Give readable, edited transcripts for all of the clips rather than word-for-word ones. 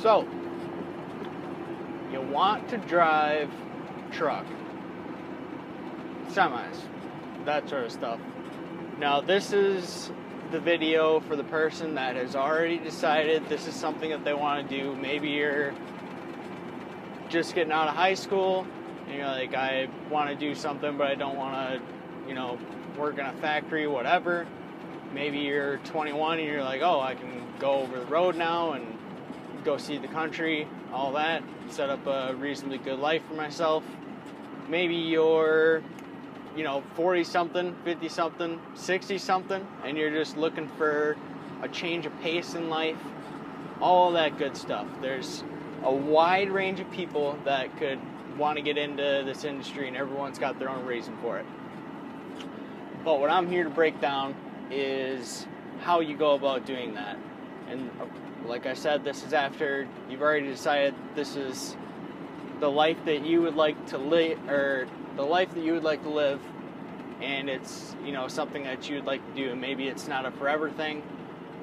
So, you want to drive truck, semis, that sort of stuff. Now, this is the video for the person that has already decided this is something that they want to do. Maybe you're just getting out of high school and you're like, I want to do something, but I don't want to, work in a factory, whatever. Maybe you're 21 and you're like, oh, I can go over the road now and go see the country, all that, set up a reasonably good life for myself. Maybe you're 40-something, 50-something, 60-something, and you're just looking for a change of pace in life, all that good stuff. There's a wide range of people that could want to get into this industry, and everyone's got their own reason for it. But what I'm here to break down is how you go about doing that. And like I said, this is after you've already decided this is the life that you would like to live, and it's something that you'd like to do. And maybe it's not a forever thing.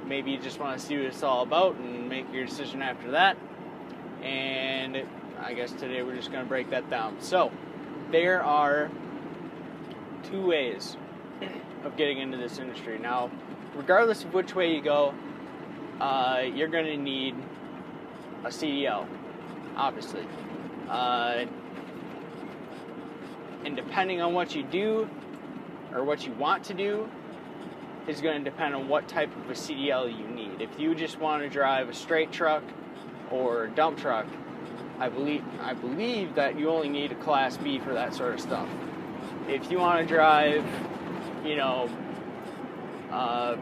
Maybe you just want to see what it's all about and make your decision after that. And I guess today we're just going to break that down. So there are two ways of getting into this industry. Now, regardless of which way you go, you're going to need a CDL, obviously. And depending on what you do or what you want to do is going to depend on what type of a CDL you need. If you just want to drive a straight truck or dump truck, I believe that you only need a Class B for that sort of stuff. If you want to drive,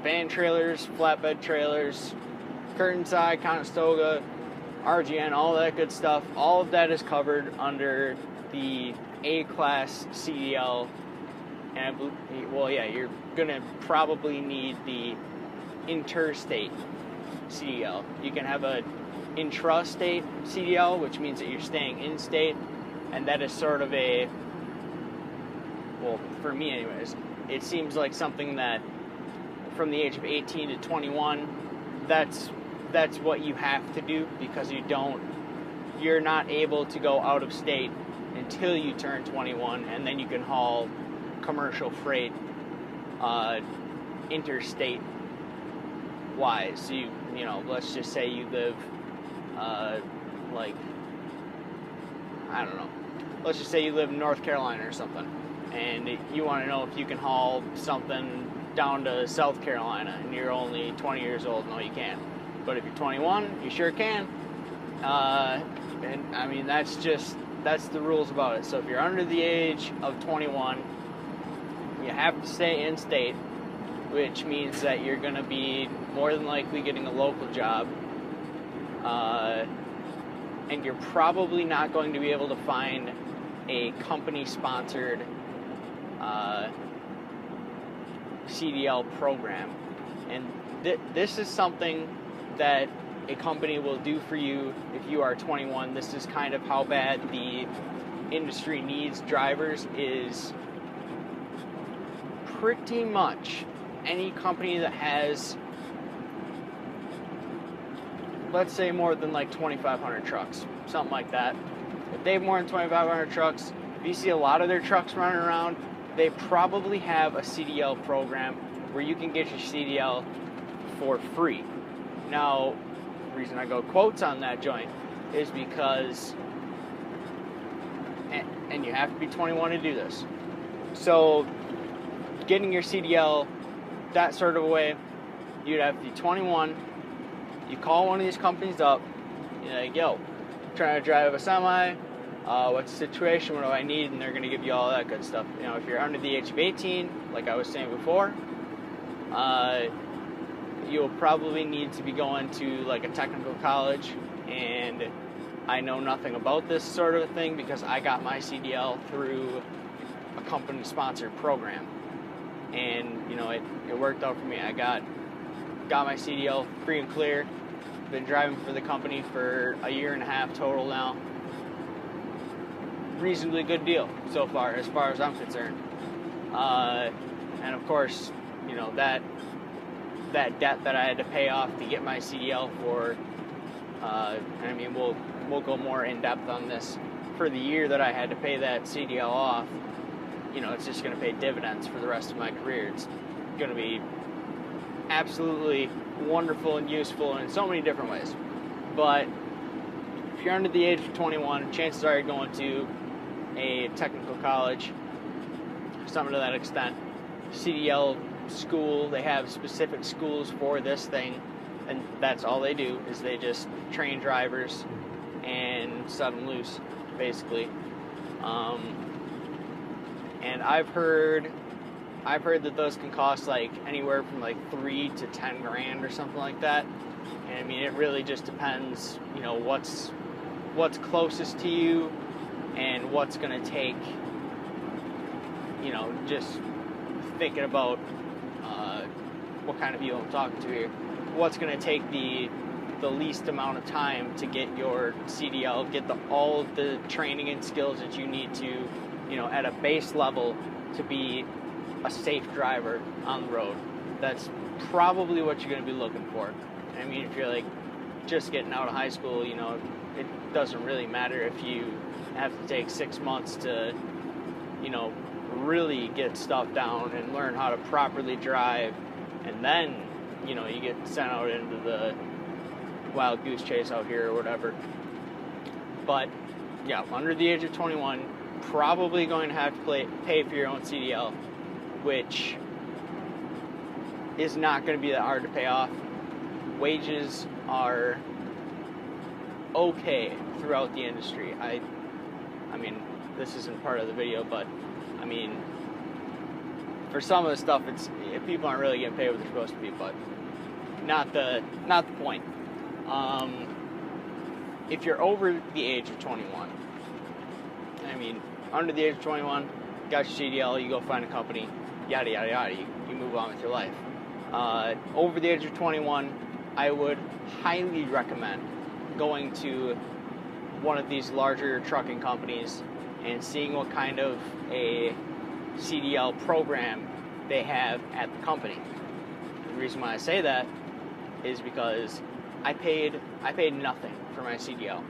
van trailers, flatbed trailers, curtain side, Conestoga, RGN, all that good stuff, all of that is covered under the A-Class CDL. And you're going to probably need the interstate CDL. You can have a intrastate CDL, which means that you're staying in state, and that is sort of for me anyways, it seems like something that from the age of 18 to 21, that's what you have to do, because you're not able to go out of state until you turn 21, and then you can haul commercial freight interstate wise. So let's just say you live let's just say you live in North Carolina or something, and you want to know if you can haul something down to South Carolina and you're only 20 years old. No, you can't. But if you're 21, you sure can. And I mean, that's the rules about it. So if you're under the age of 21, you have to stay in state, which means that you're going to be more than likely getting a local job. And you're probably not going to be able to find a company-sponsored CDL program. And this is something that a company will do for you if you are 21. This is kind of how bad the industry needs drivers. Is pretty much any company that has, let's say, more than like 2,500 trucks, something like that. If they have more than 2,500 trucks, if you see a lot of their trucks running around, they probably have a CDL program where you can get your CDL for free. Now, the reason I go quotes on that joint is because, and you have to be 21 to do this. So, getting your CDL that sort of way, you'd have to be 21. You call one of these companies up, you're like, yo, I'm trying to drive a semi, what's the situation, what do I need, and they're going to give you all that good stuff. If you're under the age of 18, like I was saying before, you'll probably need to be going to like a technical college, and I know nothing about this sort of thing because I got my CDL through a company-sponsored program, and it worked out for me. I got my CDL free and clear. Been driving for the company for a year and a half total now. Reasonably good deal so far, as I'm concerned. And of course, that debt that I had to pay off to get my CDL for I mean, we'll go more in depth on this. For the year that I had to pay that CDL off, you know, it's just going to pay dividends for the rest of my career. It's going to be absolutely wonderful and useful in so many different ways. But if you're under the age of 21, chances are you're going to a technical college, something to that extent. CDL school, they have specific schools for this thing, and that's all they do, is they just train drivers and set them loose, basically. And I've heard that those can cost like anywhere from like $3 to $10 grand or something like that. And I mean, it really just depends, you know, what's closest to you and what's going to take, you know, just thinking about what kind of people I'm talking to here. What's going to take the least amount of time to get your CDL, get all of the training and skills that you need to, you know, at a base level to be a safe driver on the road. That's probably what you're going to be looking for. I mean, if you're like just getting out of high school, you know, it doesn't really matter if you have to take 6 months to, you know, really get stuff down and learn how to properly drive, and then, you know, you get sent out into the wild goose chase out here or whatever. But yeah, under the age of 21, probably going to have to pay for your own CDL, which is not going to be that hard to pay off. Wages are okay throughout the industry. I mean, this isn't part of the video, but I mean, for some of the stuff, people aren't really getting paid what they're supposed to be, but not the point. If you're over the age of 21, I mean, under the age of 21, got your CDL, you go find a company, yada yada yada, you move on with your life. Over the age of 21, I would highly recommend going to one of these larger trucking companies and seeing what kind of a CDL program they have at the company. The reason why I say that is because I paid nothing for my CDL.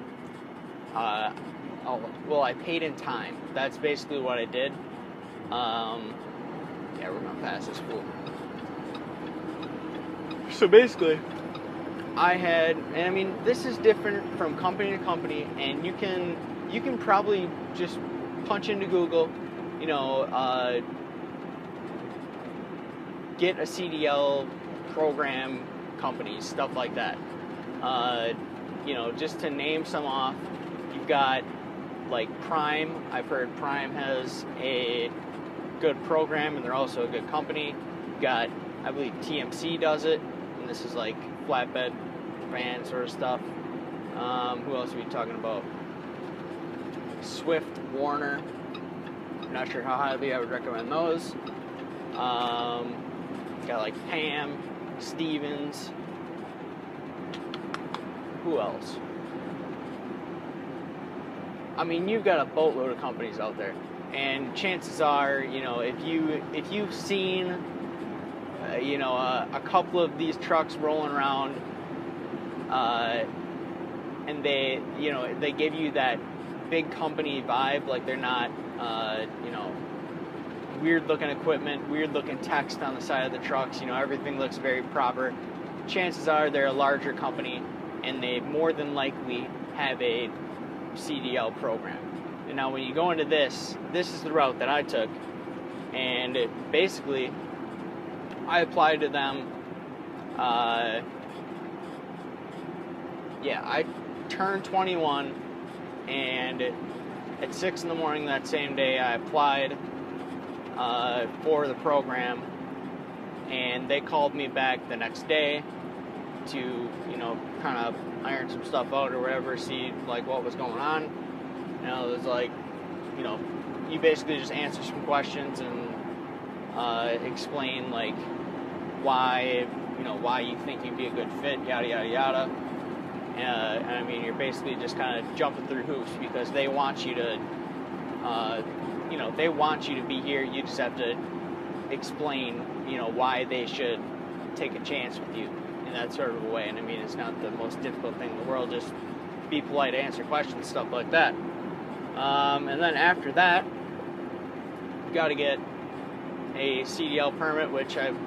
Well, I paid in time. That's basically what I did. Yeah, we're gonna pass this fool. So basically, and I mean, this is different from company to company, and you can probably just punch into Google, you know, get a CDL program companies, stuff like that. You know, just to name some off, you've got like Prime. I've heard Prime has a good program, and they're also a good company. You've got, I believe TMC does it, and this is like flatbed van sort of stuff. Who else are we talking about? Swift, Warner. I'm not sure how highly I would recommend those. Got like Pam, Stevens. Who else? I mean, you've got a boatload of companies out there, and chances are, you know, if you've seen, you know, a couple of these trucks rolling around, and they, you know, they give you that big company vibe, like they're not, you know, weird looking equipment, weird looking text on the side of the trucks, you know, everything looks very proper. Chances are they're a larger company, and they more than likely have a CDL program. And now when you go into this is the route that I took, and basically I applied to them. Yeah, I turned 21, and at 6 in the morning that same day I applied for the program, and they called me back the next day to, you know, kind of iron some stuff out or whatever, see like what was going on. You know, it was like, you know, you basically just answer some questions and explain like why you think you'd be a good fit, yada yada yada. And I mean, you're basically just kind of jumping through hoops because they want you to, you know, they want you to be here. You just have to explain, you know, why they should take a chance with you. that sort of a way. And I mean, it's not the most difficult thing in the world. Just be polite, answer questions, stuff like that. And then after that, you got to get a CDL permit, which I'm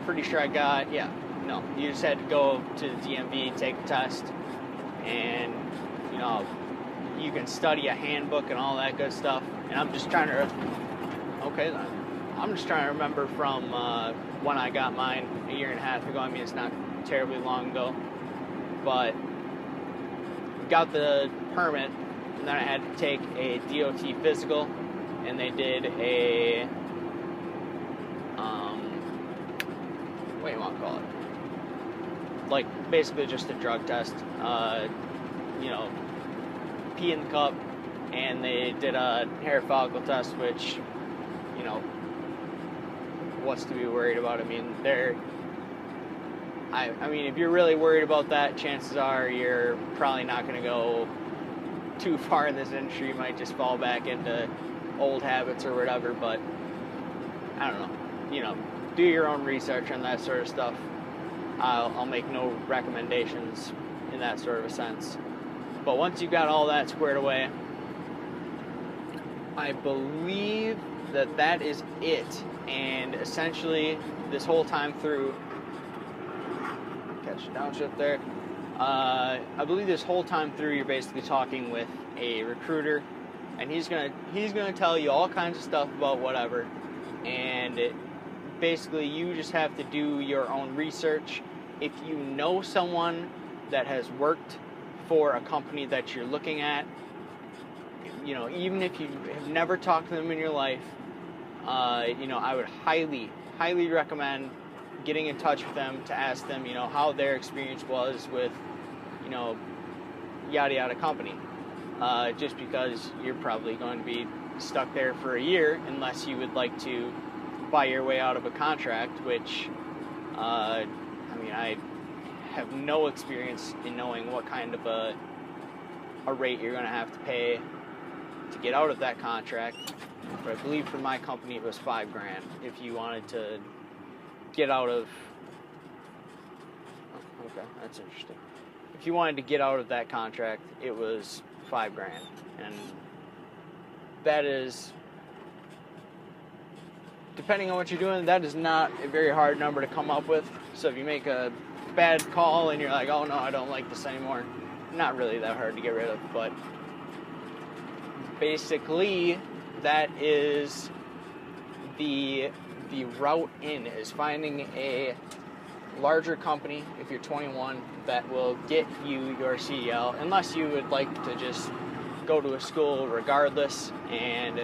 pretty sure I got. Yeah, no, you just had to go to the DMV, take a test, and you know, you can study a handbook and all that good stuff. And I'm just trying to, okay then, I'm just trying to remember from when I got mine a year and a half ago. I mean, it's not terribly long ago, but got the permit, and then I had to take a DOT physical, and they did a, what do you want to call it? Like, basically just a drug test, you know, pee in the cup, and they did a hair follicle test, which, you know, what's to be worried about? I mean, I mean, if you're really worried about that, chances are you're probably not going to go too far in this industry. You might just fall back into old habits or whatever, but I don't know. You know, do your own research on that sort of stuff. I'll make no recommendations in that sort of a sense. But once you've got all that squared away, I believe that that is it. And essentially, this whole time through, catch a downshift there. I believe this whole time through, you're basically talking with a recruiter, and he's gonna tell you all kinds of stuff about whatever, and basically you just have to do your own research. If you know someone that has worked for a company that you're looking at, you know, even if you have never talked to them in your life, you know, I would highly recommend getting in touch with them to ask them, you know, how their experience was with, you know, yada yada company. Just because you're probably going to be stuck there for a year unless you would like to buy your way out of a contract, which, I mean, I have no experience in knowing what kind of a rate you're going to have to pay to get out of that contract. But I believe for my company it was $5,000 if you wanted to get out of. Oh, okay, that's interesting. If you wanted to get out of that contract, it was $5,000, and that is, depending on what you're doing, that is not a very hard number to come up with. So if you make a bad call and you're like, oh no, I don't like this anymore, not really that hard to get rid of. But basically, that is the route in, is finding a larger company, if you're 21, that will get you your CDL, unless you would like to just go to a school regardless and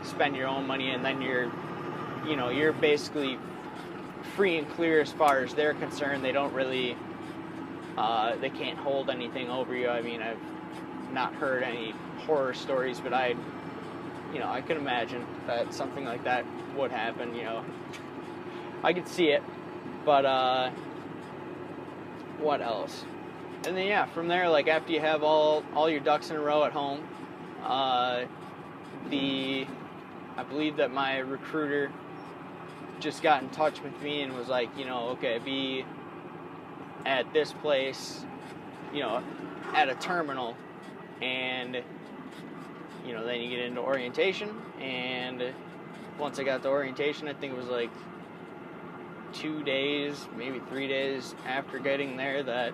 spend your own money, and then you're basically free and clear as far as they're concerned. They don't really, they can't hold anything over you. I mean, I've not heard any horror stories, but I can imagine that something like that would happen. You know, I could see it. But what else? And then yeah, from there, like after you have all your ducks in a row at home, I believe that my recruiter just got in touch with me and was like, you know, okay, be at this place, you know, at a terminal, and you know, then you get into orientation. And once I got to orientation, I think it was like 2 days, maybe 3 days after getting there, that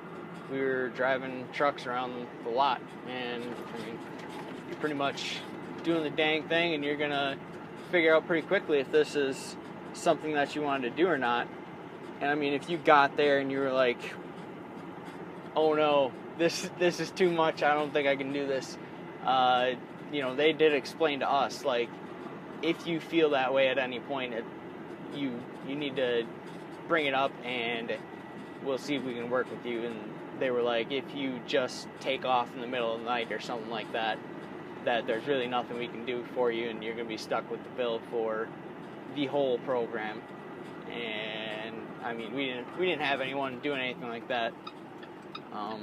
we were driving trucks around the lot. And I mean, you're pretty much doing the dang thing, and you're gonna figure out pretty quickly if this is something that you wanted to do or not. And I mean, if you got there and you were like, oh no, this is too much, I don't think I can do this, you know, they did explain to us, like, if you feel that way at any point, you need to bring it up and we'll see if we can work with you. And they were like, if you just take off in the middle of the night or something like that, that there's really nothing we can do for you, and you're going to be stuck with the bill for the whole program. And I mean, we didn't have anyone doing anything like that. I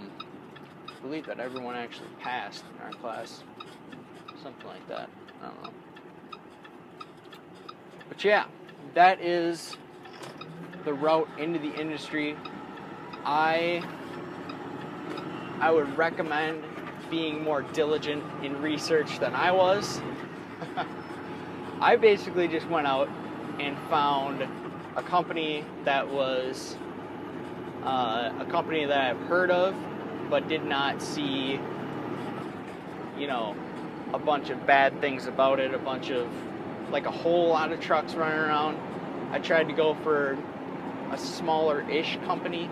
believe that everyone actually passed in our class, something like that. I don't know. But yeah, that is the route into the industry. I would recommend being more diligent in research than I was. I basically just went out and found a company that was a company that I've heard of, but did not see, you know, a bunch of bad things about it, like a whole lot of trucks running around. I tried to go for a smaller-ish company,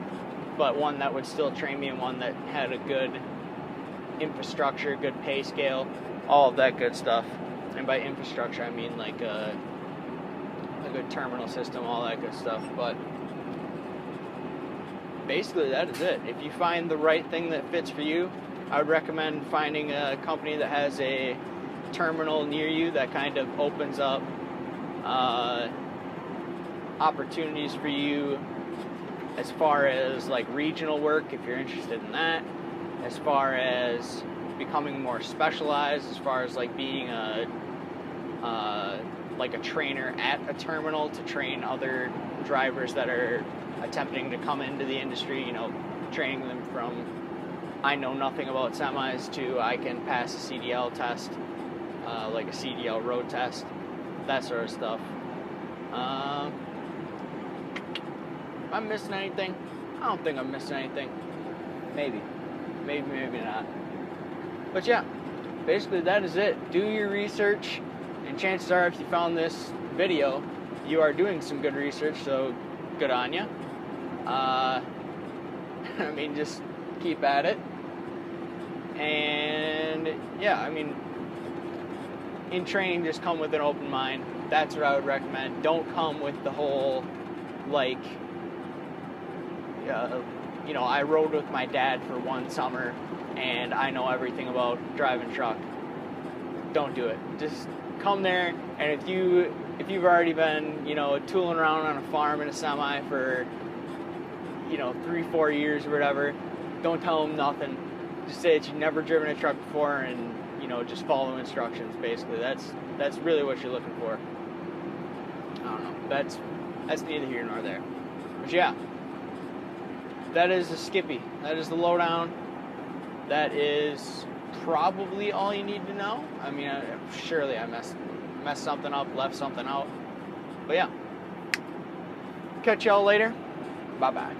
but one that would still train me and one that had a good infrastructure, good pay scale, all of that good stuff. And by infrastructure, I mean like a good terminal system, all that good stuff. But basically, that is it. If you find the right thing that fits for you, I would recommend finding a company that has a terminal near you that kind of opens up opportunities for you as far as like regional work, if you're interested in that, as far as becoming more specialized, as far as like being like a trainer at a terminal to train other drivers that are attempting to come into the industry, you know, training them from I know nothing about semis to I can pass a CDL test, like a CDL road test, that sort of stuff. Am I missing anything? I don't think I'm missing anything. Maybe not. But yeah, basically that is it. Do your research, and chances are if you found this video, you are doing some good research, so good on you. I mean, just keep at it. And yeah, I mean, in training, just come with an open mind. That's what I would recommend. Don't come with the whole, like, you know, I rode with my dad for one summer and I know everything about driving truck. Don't do it. Just come there, and if you've already been, you know, tooling around on a farm in a semi for, you know, 3-4 years or whatever, don't tell them nothing. Just say that you've never driven a truck before, and, you know, just follow instructions. Basically, that's really what you're looking for. I don't know. That's neither here nor there. But yeah, that is the Skippy. That is the lowdown. That is probably all you need to know. I mean, surely I messed something up, left something out. But yeah, catch y'all later. Bye-bye.